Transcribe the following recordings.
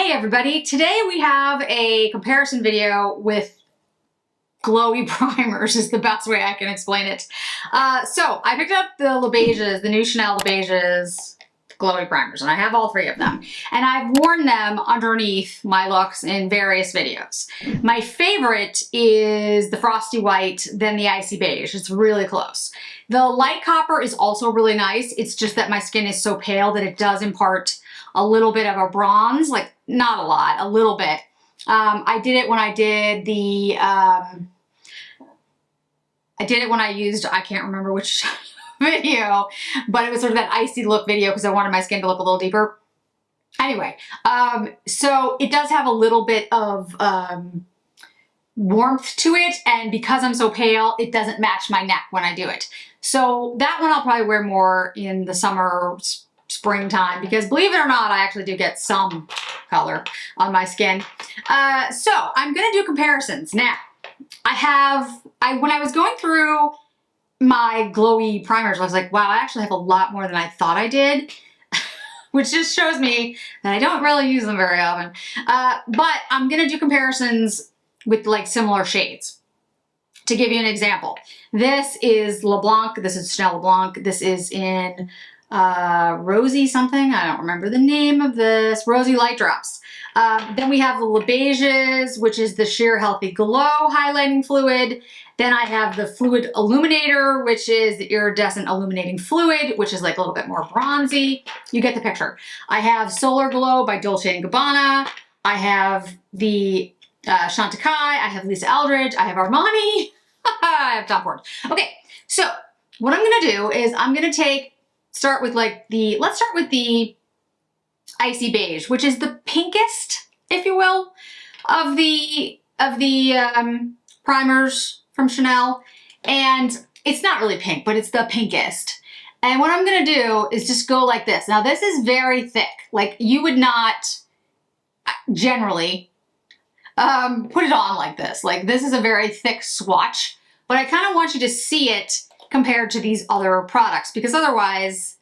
Hey everybody, today we have a comparison video with glowy primers is the best way I can explain it. So I picked up the Beiges, the new Chanel Beiges glowy primers, and I have all three of them. And I've worn them underneath my looks in various videos. My favorite is the Frosty White, then the Icy Beige. It's really close. The light copper is also really nice. It's just that my skin is so pale that it does impart a little bit of a bronze, like not a lot, a little bit. I did it when I did the, when I used, I can't remember which video, but it was sort of that icy look video because I wanted my skin to look a little deeper. Anyway, so it does have a little bit of warmth to it, and because I'm so pale, it doesn't match my neck when I do it. So that one I'll probably wear more in the summer, springtime, because believe it or not, I actually do get some color on my skin. So I'm gonna do comparisons. Now, when I was going through my glowy primers, I was like, wow, I actually have a lot more than I thought I did, which just shows me that I don't really use them very often. But I'm gonna do comparisons with like similar shades. To give you an example, this is LeBlanc, this is Chanel LeBlanc, this is in Rosy something, I don't remember the name of this, Rosy Light Drops. Then we have the Beiges, which is the Sheer Healthy Glow highlighting fluid. Then I have the Fluid Illuminator, which is the Iridescent Illuminating Fluid, which is like a little bit more bronzy. You get the picture. I have Solar Glow by Dolce & Gabbana. I have the Chantecaille. I have Lisa Eldridge. I have Armani. I have Tom Ford. Okay, so what I'm gonna do is I'm gonna start with the Icy Beige, which is the pinkest, if you will, of the primers from Chanel. And it's not really pink, but it's the pinkest. And what I'm gonna do is just go like this. Now this is very thick. Like you would not generally put it on like this. Like this is a very thick swatch, but I kind of want you to see it compared to these other products, because otherwise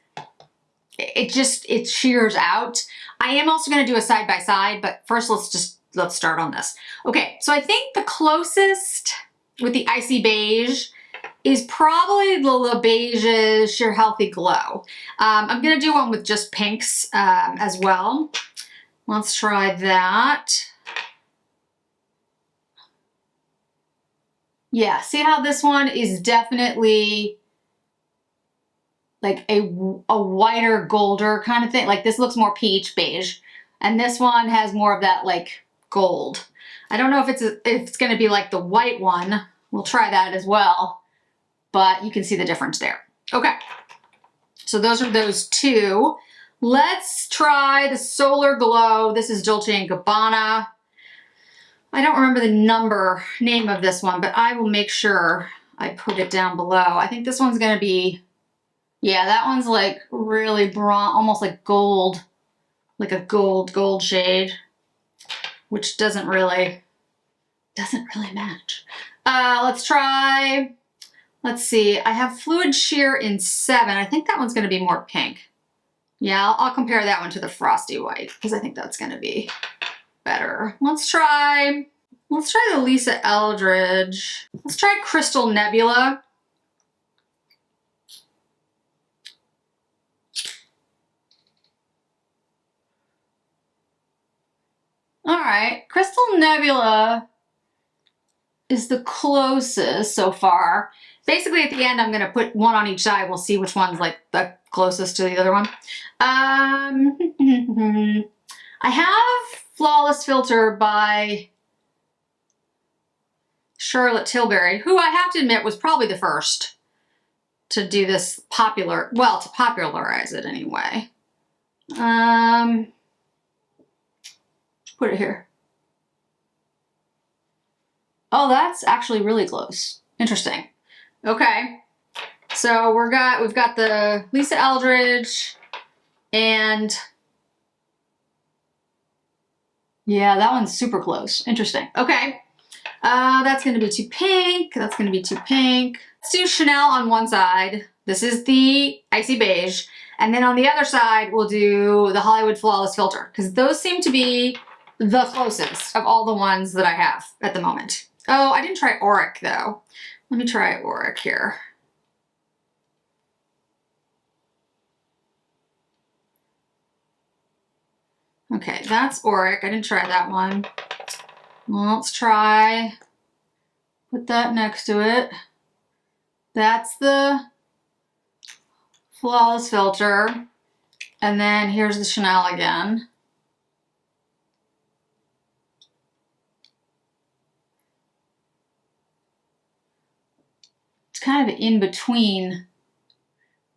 it shears out. I am also going to do a side by side, but first let's start on this. Okay, so I think the closest with the Icy Beige is probably the Beige Sheer Healthy Glow. I'm going to do one with just pinks as well. Let's try that. Yeah, see how this one is definitely like a whiter, golder kind of thing. Like this looks more peach beige, and this one has more of that like gold. I don't know if it's going to be like the white one. We'll try that as well, but you can see the difference there. Okay, so those are those two. Let's try the Solar Glow. This is Dolce & Gabbana. I don't remember the name of this one, but I will make sure I put it down below. I think this one's going to be, yeah, that one's like really bronze, almost like gold, like a gold shade, which doesn't really match. Let's see, I have Fluid Sheer in 7. I think that one's going to be more pink. Yeah, I'll compare that one to the Frosty White because I think that's going to be better. Let's try the Lisa Eldridge. Let's try Crystal Nebula. All right, Crystal Nebula is the closest so far. Basically at the end, I'm gonna put one on each side. We'll see which one's like the closest to the other one. I have Flawless Filter by Charlotte Tilbury, who I have to admit was probably the first to do this to popularize it anyway. Put it here. Oh, that's actually really close. Interesting. Okay, so we've got the Lisa Eldridge, and yeah, that one's super close. Interesting. Okay, that's going to be too pink. That's going to be too pink. Let's do Chanel on one side. This is the Icy Beige. And then on the other side, we'll do the Hollywood Flawless Filter, because those seem to be the closest of all the ones that I have at the moment. Oh, I didn't try Auric though. Let me try Auric here. Okay, that's Auric. I didn't try that one. Well, let's try, put that next to it. That's the Flawless Filter. And then here's the Chanel again. It's kind of in between.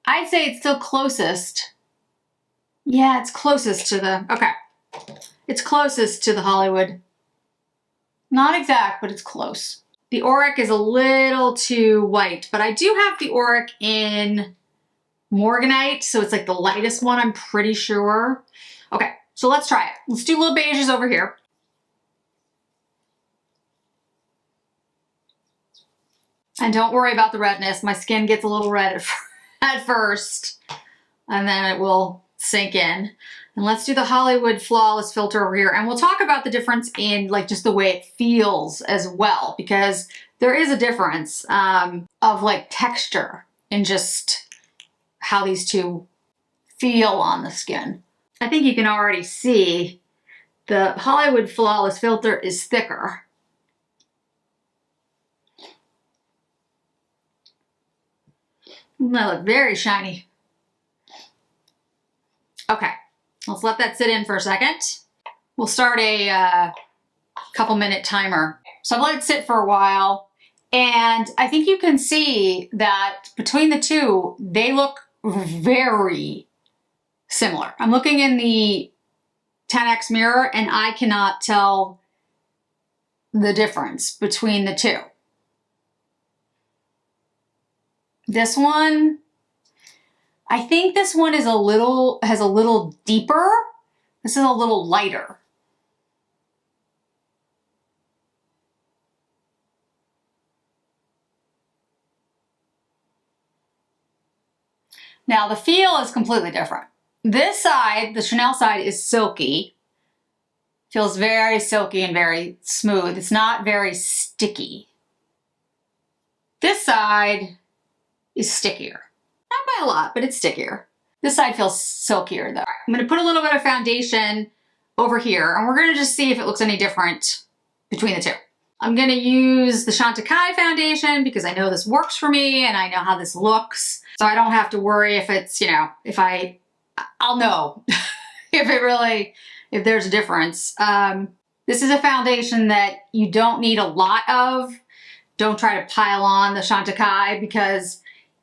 I'd say it's still closest. Yeah, it's closest to the, okay. It's closest to the Hollywood. Not exact, but it's close. The Auric is a little too white, but I do have the Auric in Morganite, so it's like the lightest one, I'm pretty sure. Okay, so let's try it. Let's do little beiges over here. And don't worry about the redness. My skin gets a little red at first, and then it will sink in. And let's do the Hollywood Flawless Filter over here. And we'll talk about the difference in like just the way it feels as well, because there is a difference of like texture in just how these two feel on the skin. I think you can already see the Hollywood Flawless Filter is thicker. They look very shiny. Okay, let's let that sit in for a second. We'll start a couple minute timer. So I've let it sit for a while, and I think you can see that between the two, they look very similar. I'm looking in the 10x mirror and I cannot tell the difference between the two. This one, I think this one is has a little deeper. This is a little lighter. Now the feel is completely different. This side, the Chanel side, is silky. Feels very silky and very smooth. It's not very sticky. This side is stickier. Not by a lot, but it's stickier. This side feels silkier though. I'm gonna put a little bit of foundation over here, and we're gonna just see if it looks any different between the two. I'm gonna use the Chantecaille foundation because I know this works for me and I know how this looks. So I don't have to worry if it's, you know, I'll know if there's a difference. This is a foundation that you don't need a lot of. Don't try to pile on the Chantecaille because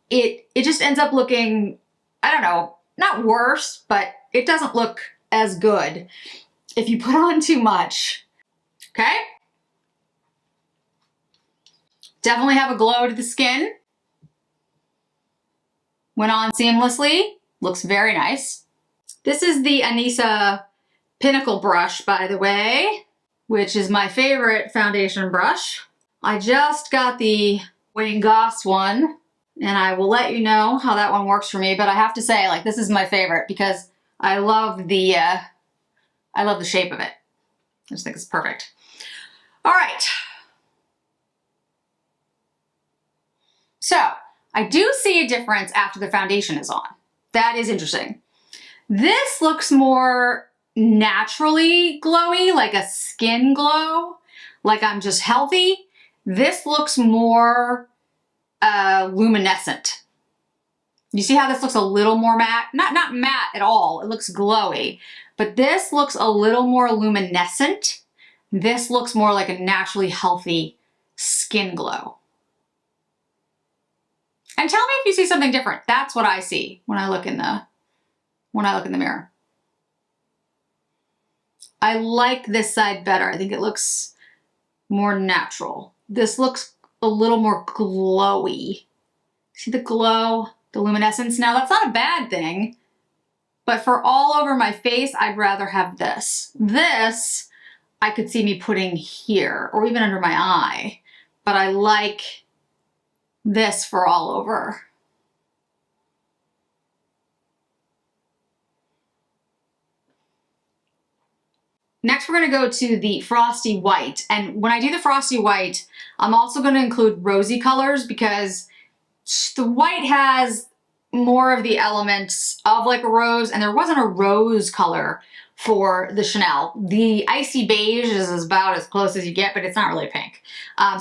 it just ends up looking, I don't know, not worse, but it doesn't look as good if you put on too much. Okay? Definitely have a glow to the skin. Went on seamlessly. Looks very nice. This is the Anissa Pinnacle brush, by the way, which is my favorite foundation brush. I just got the Wayne Goss one, and I will let you know how that one works for me, but I have to say, like, this is my favorite because I love the shape of it. I just think it's perfect. All right. So I do see a difference after the foundation is on. That is interesting. This looks more naturally glowy, like a skin glow, like I'm just healthy. This looks more luminescent. You see how this looks a little more matte? Not matte at all, it looks glowy, but this looks a little more luminescent. This looks more like a naturally healthy skin glow. And tell me if you see something different. That's what I see when I look in the mirror. I like this side better. I think it looks more natural. This looks a little more glowy. See the glow, the luminescence? Now that's not a bad thing, but for all over my face, I'd rather have this. This, I could see me putting here or even under my eye, but I like this for all over. Next, we're going to go to the Frosty White. And when I do the Frosty White, I'm also going to include rosy colors because the white has more of the elements of like a rose, and there wasn't a rose color for the Chanel. The Icy Beige is about as close as you get, but it's not really pink.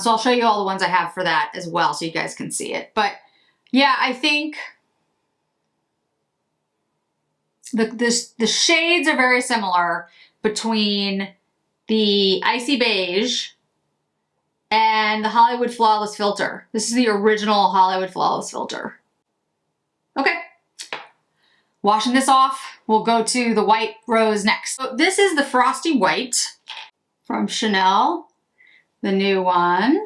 So I'll show you all the ones I have for that as well so you guys can see it. But yeah, I think the shades are very similar between the Icy Beige and the Hollywood Flawless Filter. This is the original Hollywood Flawless Filter. Okay, washing this off, we'll go to the white rose next. So this is the Frosty White from Chanel, the new one.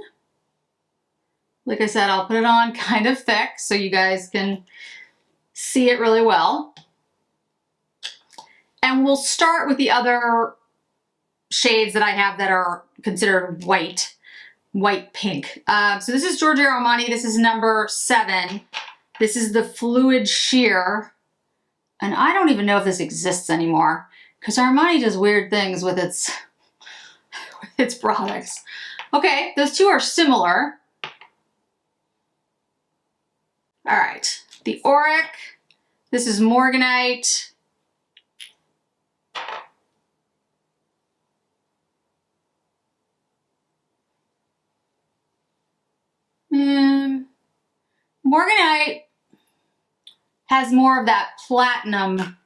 Like I said, I'll put it on kind of thick so you guys can see it really well. And we'll start with the other shades that I have that are considered white pink. So this is Giorgio Armani. This is number 7. This is the Fluid Sheer. And I don't even know if this exists anymore because Armani does weird things with its products. Okay, those two are similar. All right, the Auric. This is Morganite. Morganite has more of that platinum.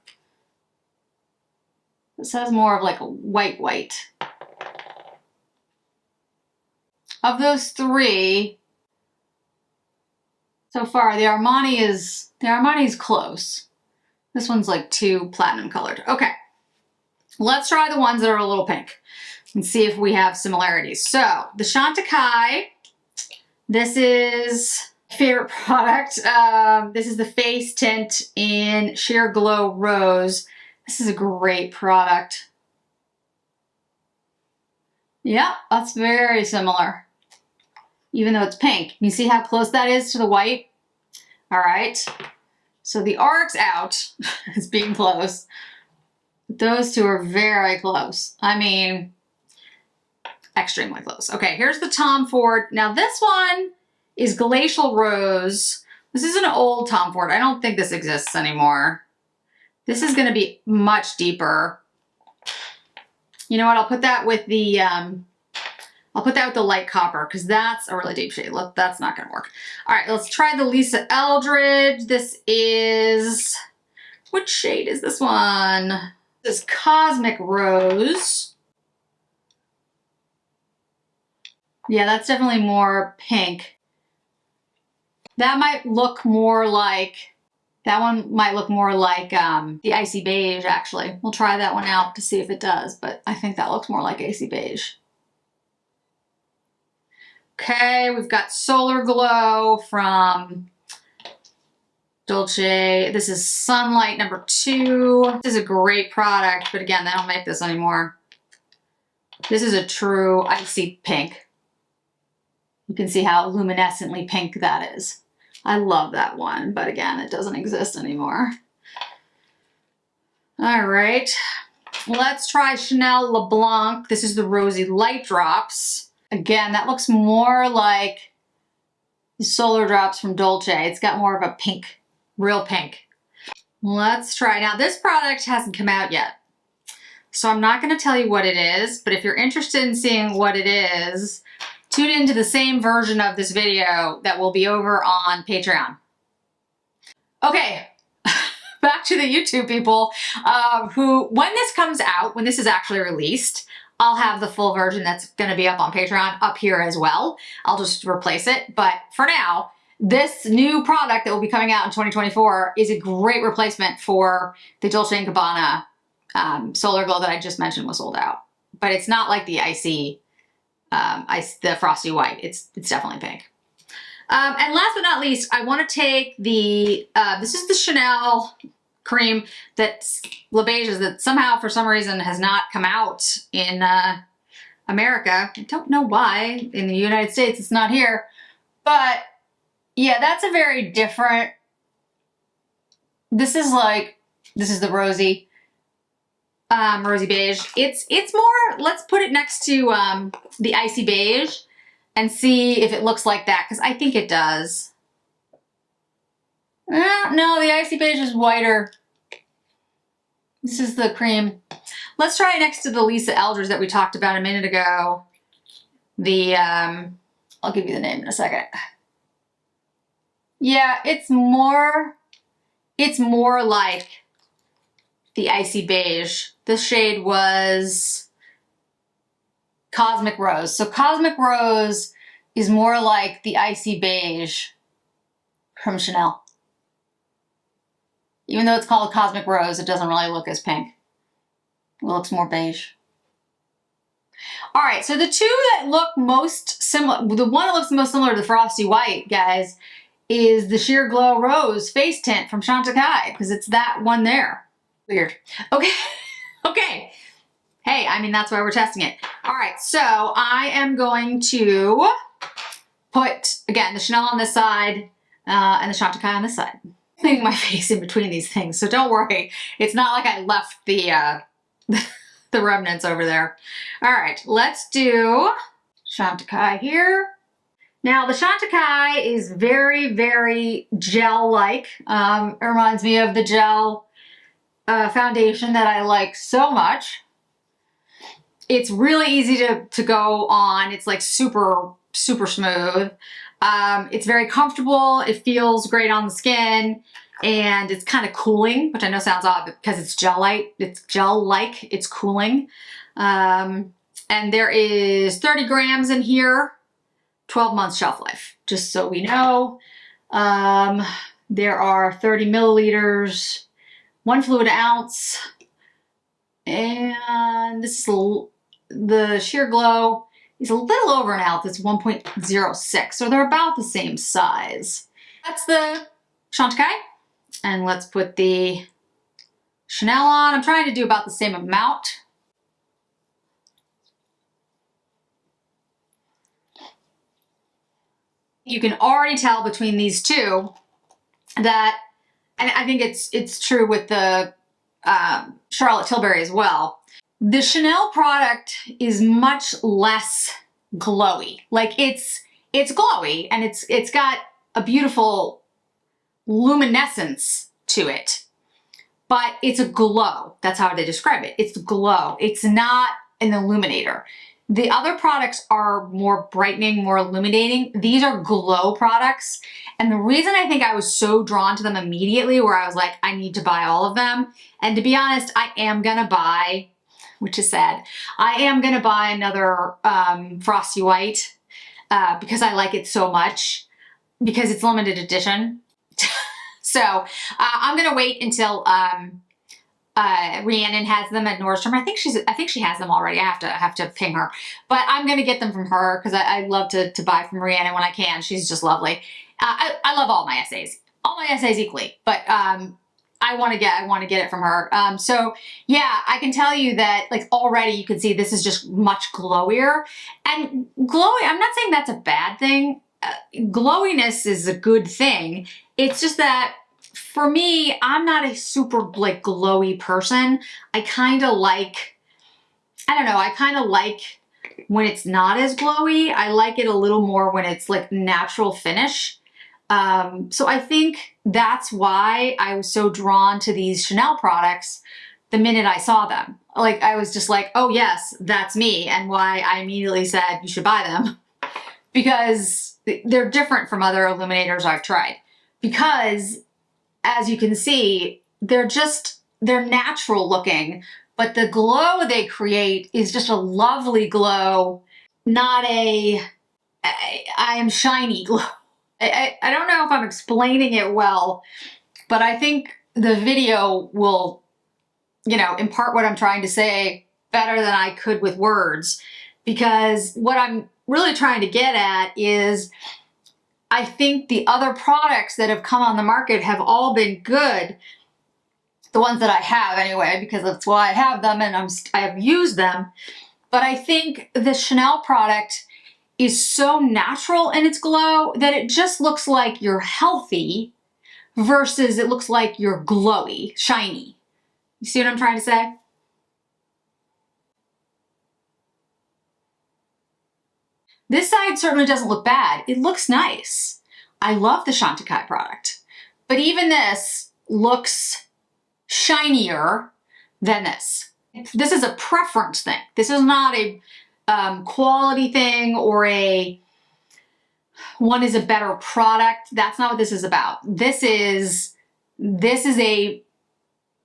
This has more of like a white. Of those 3, so far, the Armani is close. This one's like too platinum colored. Okay, let's try the ones that are a little pink and see if we have similarities. So the Chantecaille, this is my favorite product. This is the face tint in Sheer Glow Rose. This is a great product. Yeah, that's very similar, even though it's pink. You see how close that is to the white? All right, so the Auric's out as being close. Those two are very close. I mean, extremely close. Okay, here's the Tom Ford. Now this one is Glacial Rose. This is an old Tom Ford. I don't think this exists anymore. This is going to be much deeper. You know what? I'll put that with the light copper because that's a really deep shade. Look, that's not going to work. All right, let's try the Lisa Eldridge. This is, which shade is this one? This is Cosmic Rose. Yeah, that's definitely more pink. That might look more like, that one might look more like the Icy Beige, actually. We'll try that one out to see if it does, but I think that looks more like Icy Beige. Okay, we've got Solar Glow from Dolce. This is Sunlight number 2. This is a great product, but again, they don't make this anymore. This is a true icy pink. You can see how luminescently pink that is. I love that one, but again, it doesn't exist anymore. All right, let's try Chanel LeBlanc. This is the Rosy Light Drops. Again, that looks more like the Solar Drops from Dolce. It's got more of a pink, real pink. Let's try. Now, this product hasn't come out yet, so I'm not going to tell you what it is, but if you're interested in seeing what it is, tune into the same version of this video that will be over on Patreon. Okay, back to the YouTube people who, when this comes out, when this is actually released, I'll have the full version that's going to be up on Patreon up here as well. I'll just replace it. But for now, this new product that will be coming out in 2024 is a great replacement for the Dolce & Gabbana Solar Glow that I just mentioned was sold out. But it's not like the icy, the Frosty White. It's definitely pink. And last but not least, I want to take the, this is the Chanel cream that's Le Beige that somehow for some reason has not come out in America. I don't know why. In the United States it's not here, but yeah, that's a very different, this is the rosy. Rosy Beige. It's more, let's put it next to the Icy Beige and see if it looks like that, because I think it does. No, the Icy Beige is whiter. This is the cream. Let's try it next to the Lisa Eldridge that we talked about a minute ago. The, I'll give you the name in a second. Yeah, it's more like the Icy Beige. This shade was Cosmic Rose. So Cosmic Rose is more like the Icy Beige from Chanel. Even though it's called Cosmic Rose, it doesn't really look as pink. It looks more beige. All right, so the two that look most similar, the one that looks most similar to the Frosty White, guys, is the Sheer Glow Rose Face Tint from Chantecaille, because it's that one there. Weird. Okay, okay. Hey, I mean, that's why we're testing it. All right, so I am going to put, again, the Chanel on this side and the Chantecaille on this side. I'm putting my face in between these things, so don't worry. It's not like I left the the remnants over there. All right, let's do Chantecaille here. Now, the Chantecaille is very, very gel-like. It reminds me of the gel foundation that I like so much. It's really easy to go on. It's like super, super smooth. It's very comfortable. It feels great on the skin, and it's kind of cooling, which I know sounds odd because it's gel-like. It's gel-like. It's cooling. And there is 30 grams in here, 12 months shelf life, just so we know. There are 30 milliliters, 1 fluid ounce, and this is the Sheer Glow is a little over an ounce. It's 1.06, so they're about the same size. That's the Chantecaille, and let's put the Chanel on. I'm trying to do about the same amount. You can already tell between these two that, and I think it's true with the Charlotte Tilbury as well. The Chanel product is much less glowy. Like it's glowy, and it's got a beautiful luminescence to it, but it's a glow. That's how they describe it. It's glow. It's not an illuminator. The other products are more brightening, more illuminating. These are glow products. And the reason I think I was so drawn to them immediately, where I was like, I need to buy all of them. And to be honest, I am gonna buy, which is sad, I am gonna buy another Frosty White because I like it so much, because it's limited edition. So I'm gonna wait until Rhiannon has them at Nordstrom. I think she has them already. I have to ping her, but I'm gonna get them from her because I love to buy from Rhiannon when I can. She's just lovely. I love all my essays equally, but I want to get it from her. So yeah, I can tell you that like already you can see this is just much glowier, and glowy. I'm not saying that's a bad thing. Glowiness is a good thing. It's just that for me, I'm not a super like glowy person. I kind of like, I don't know, I kind of like when it's not as glowy. I like it a little more when it's like natural finish. So I think that's why I was so drawn to these Chanel products the minute I saw them. Like I was just like, oh yes, that's me, and why I immediately said you should buy them, because they're different from other illuminators I've tried. Because as you can see, they're natural looking, but the glow they create is just a lovely glow, not a I am shiny glow. I don't know if I'm explaining it well, but I think the video will, you know, impart what I'm trying to say better than I could with words, because what I'm really trying to get at is I think the other products that have come on the market have all been good. The ones that I have anyway, because that's why I have them and I have used them. But I think the Chanel product is so natural in its glow that it just looks like you're healthy versus it looks like you're glowy, shiny. You see what I'm trying to say? This side certainly doesn't look bad. It looks nice. I love the Chantecaille product, but even this looks shinier than this. This is a preference thing. This is not a quality thing or one is a better product. That's not what this is about. This is a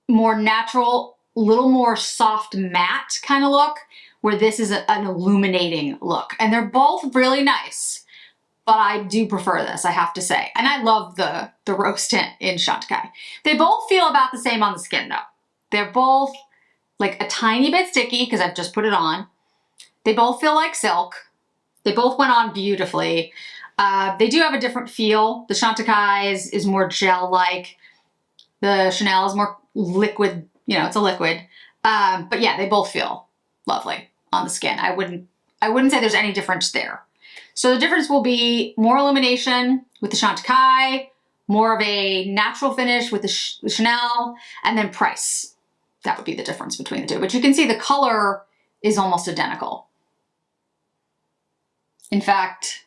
more natural, little more soft matte kind of look, where this is an illuminating look. And they're both really nice, but I do prefer this, I have to say. And I love the rose tint in Chantecaille. They both feel about the same on the skin though. They're both like a tiny bit sticky because I've just put it on. They both feel like silk. They both went on beautifully. They do have a different feel. The Chantecaille is more gel-like. The Chanel is more liquid, you know, it's a liquid. But yeah, they both feel lovely on the skin. I wouldn't say there's any difference there. So the difference will be more illumination with the Chantecaille, more of a natural finish with the Chanel, and then price. That would be the difference between the two. But you can see the color is almost identical. In fact,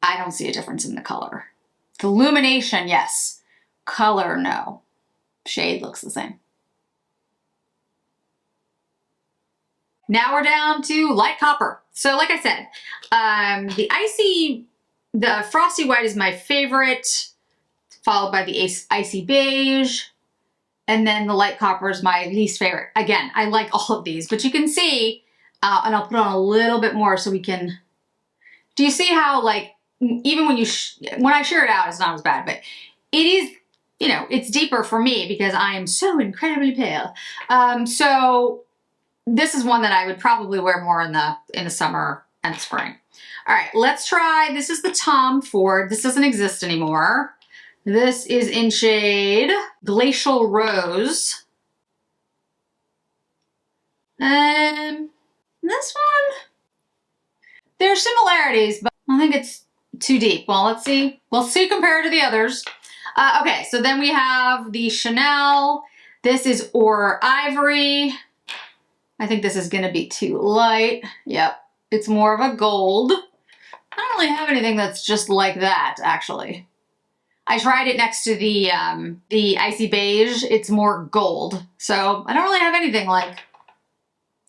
I don't see a difference in the color. The illumination, yes. Color, no. Shade looks the same. Now we're down to light copper. So like I said, the Frosty White is my favorite, followed by the Icy Beige, and then the light copper is my least favorite. Again, I like all of these, but you can see, and I'll put on a little bit more so we can, do you see how like, even when I shear it out, it's not as bad, but it is, you know, it's deeper for me because I am so incredibly pale. So this is one that I would probably wear more in the summer and spring. All right, let's try, this is the Tom Ford. This doesn't exist anymore. This is in shade Glacial Rose. This one, there are similarities, but I don't think it's too deep. Well, let's see. We'll see compared to the others. Okay, so then we have the Chanel. This is Or Ivory. I think this is gonna be too light. Yep, it's more of a gold. I don't really have anything that's just like that, actually. I tried it next to the Icy Beige. It's more gold. So I don't really have anything like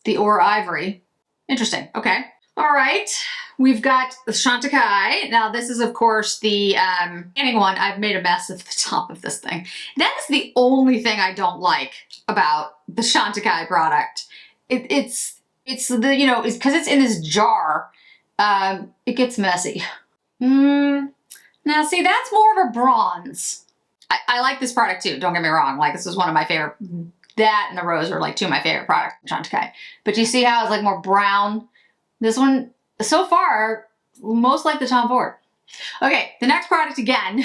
the Or Ivory. Interesting, okay. All right, we've got the Chantecaille. Now this is of course the tanning one. I've made a mess of the top of this thing. That is the only thing I don't like about the Chantecaille product. It's the, you know, it's because it's in this jar, it gets messy. Now see, that's more of a bronze. I like this product too, don't get me wrong. Like this is one of my favorite, that and the rose are like two of my favorite products from Chantecaille. But you see how it's like more brown? This one, so far, most like the Tom Ford. Okay, the next product again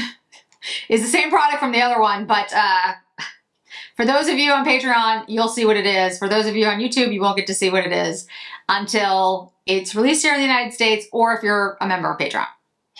is the same product from the other one, but for those of you on Patreon, you'll see what it is. For those of you on YouTube, you won't get to see what it is until it's released here in the United States or if you're a member of Patreon.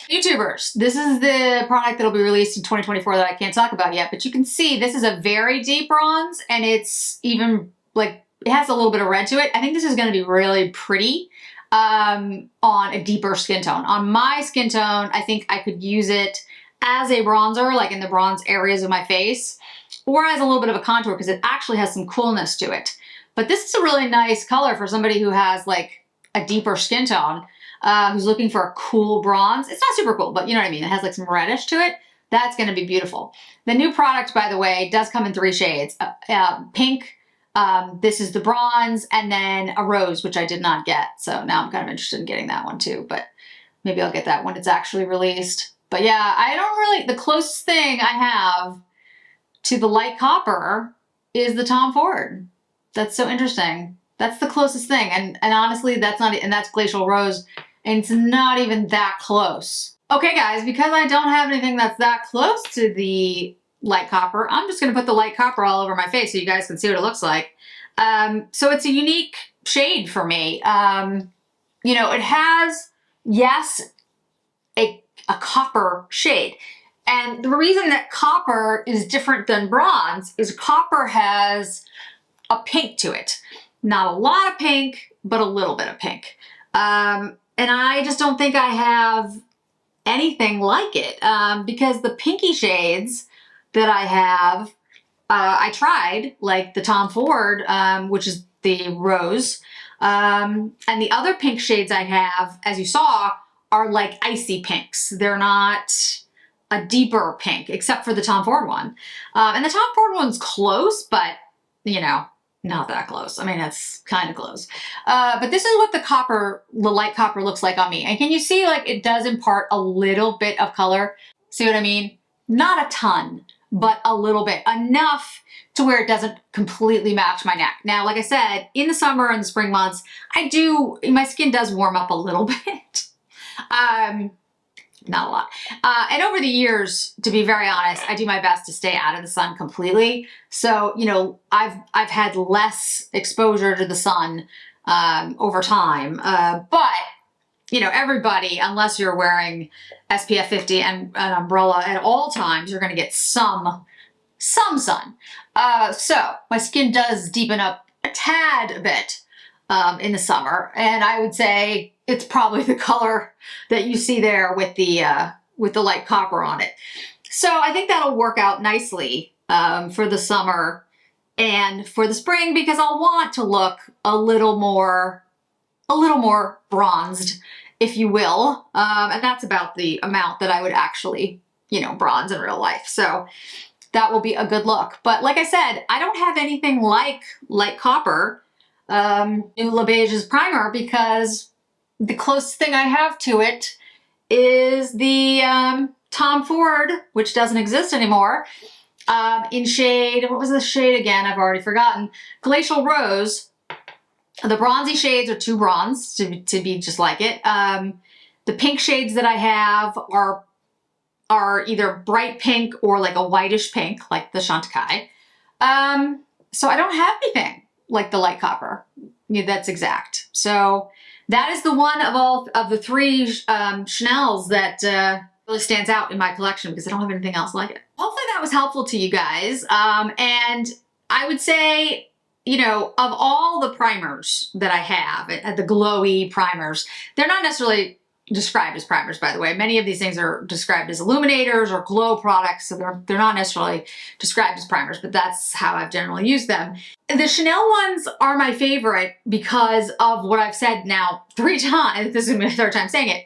YouTubers, this is the product that'll be released in 2024 that I can't talk about yet, but you can see this is a very deep bronze and it's even like, it has a little bit of red to it. I think this is gonna be really pretty on a deeper skin tone. On my skin tone, I think I could use it as a bronzer, like in the bronze areas of my face, or as a little bit of a contour because it actually has some coolness to it. But this is a really nice color for somebody who has like a deeper skin tone, who's looking for a cool bronze. It's not super cool, but you know what I mean? It has like some reddish to it. That's gonna be beautiful. The new product, by the way, does come in 3 shades. Pink, this is the bronze, and then a rose, which I did not get. So now I'm kind of interested in getting that one too, but maybe I'll get that when it's actually released. But yeah, I don't really, the closest thing I have to the light copper is the Tom Ford. That's so interesting. That's the closest thing. And honestly, that's not, and that's Glacial Rose, and it's not even that close. Okay guys, because I don't have anything that's that close to the light copper, I'm just gonna put the light copper all over my face so you guys can see what it looks like. So it's a unique shade for me. You know, it has, yes, a copper shade. And the reason that copper is different than bronze is copper has a pink to it. Not a lot of pink, but a little bit of pink. And I just don't think I have anything like it, because the pinky shades that I have, I tried, like the Tom Ford, which is the rose, and the other pink shades I have, as you saw, are like icy pinks. They're not a deeper pink, except for the Tom Ford one. And the Tom Ford one's close, but, you know, not that close. I mean, it's kind of close. But this is what the light copper looks like on me. And can you see, like, it does impart a little bit of color? See what I mean? Not a ton, but a little bit. Enough to where it doesn't completely match my neck. Now, like I said, in the summer and the spring months, my skin does warm up a little bit. Not a lot. And over the years, to be very honest, I do my best to stay out of the sun completely. So, you know, I've had less exposure to the sun over time. But, you know, everybody, unless you're wearing SPF 50 and an umbrella at all times, you're going to get some sun. So my skin does deepen up a tad bit in the summer, and I would say it's probably the color that you see there with the light copper on it. So I think that'll work out nicely for the summer and for the spring, because I'll want to look a little more bronzed, if you will, and that's about the amount that I would actually, you know, bronze in real life. So that will be a good look. But like I said, I don't have anything like light copper, Nebula Beige's primer, because the closest thing I have to it is the Tom Ford, which doesn't exist anymore, in shade, what was the shade again? I've already forgotten. Glacial Rose. The bronzy shades are too bronze to be just like it. The pink shades that I have are either bright pink or like a whitish pink, like the Chantecaille. So I don't have anything like the light copper. Yeah, that's exact. So that is the one of the three Chanels that really stands out in my collection, because I don't have anything else like it. Hopefully that was helpful to you guys. And I would say, you know, of all the primers that I have, the glowy primers, they're not necessarily described as primers, by the way. Many of these things are described as illuminators or glow products, so they're not necessarily described as primers, but that's how I've generally used them. The Chanel ones are my favorite because of what I've said now 3 times. This is my 3rd time saying it.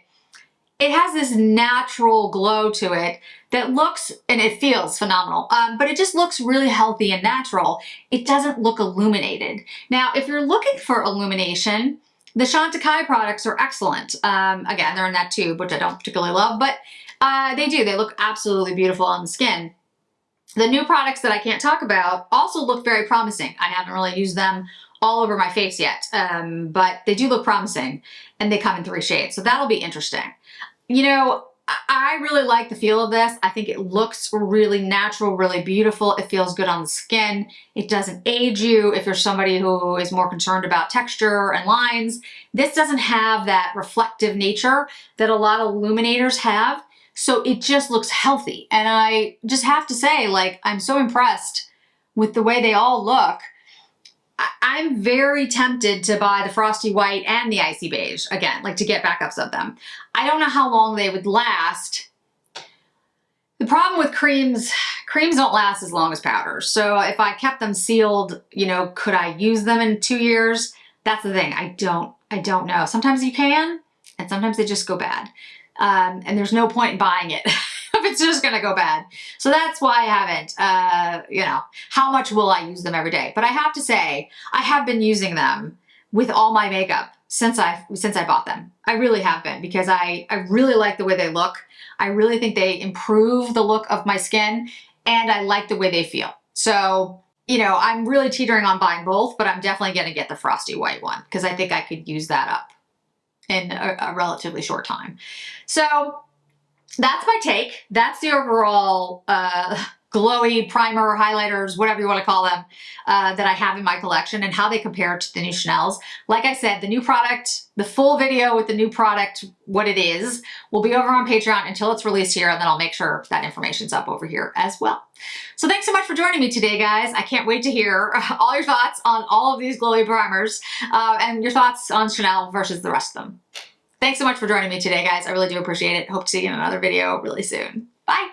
It has this natural glow to it that looks, and it feels phenomenal, but it just looks really healthy and natural. It doesn't look illuminated. Now, if you're looking for illumination, the Chantecaille products are excellent. Again, they're in that tube, which I don't particularly love, but they do. They look absolutely beautiful on the skin. The new products that I can't talk about also look very promising. I haven't really used them all over my face yet, but they do look promising, and they come in 3 shades, so that'll be interesting. You know, I really like the feel of this. I think it looks really natural, really beautiful. It feels good on the skin. It doesn't age you if you're somebody who is more concerned about texture and lines. This doesn't have that reflective nature that a lot of illuminators have. So it just looks healthy. And I just have to say, like, I'm so impressed with the way they all look. I'm very tempted to buy the Frosty White and the Icy Beige again, like to get backups of them. I don't know how long they would last. The problem with creams don't last as long as powders. So if I kept them sealed, you know, could I use them in 2 years? That's the thing. I don't know. Sometimes you can, and sometimes they just go bad. And there's no point in buying it if it's just gonna go bad. So that's why I haven't, you know, how much will I use them every day? But I have to say, I have been using them with all my makeup since I bought them. I really have been, because I really like the way they look. I really think they improve the look of my skin, and I like the way they feel. So, you know, I'm really teetering on buying both, but I'm definitely gonna get the Frosty White one, because I think I could use that up in a relatively short time. So that's my take. That's the overall glowy primer, highlighters, whatever you want to call them, that I have in my collection and how they compare to the new Chanel's. Like I said, the new product, the full video with the new product, what it is, will be over on Patreon until it's released here, and then I'll make sure that information's up over here as well. So thanks so much for joining me today, guys. I can't wait to hear all your thoughts on all of these glowy primers and your thoughts on Chanel versus the rest of them. Thanks so much for joining me today, guys. I really do appreciate it. Hope to see you in another video really soon. Bye.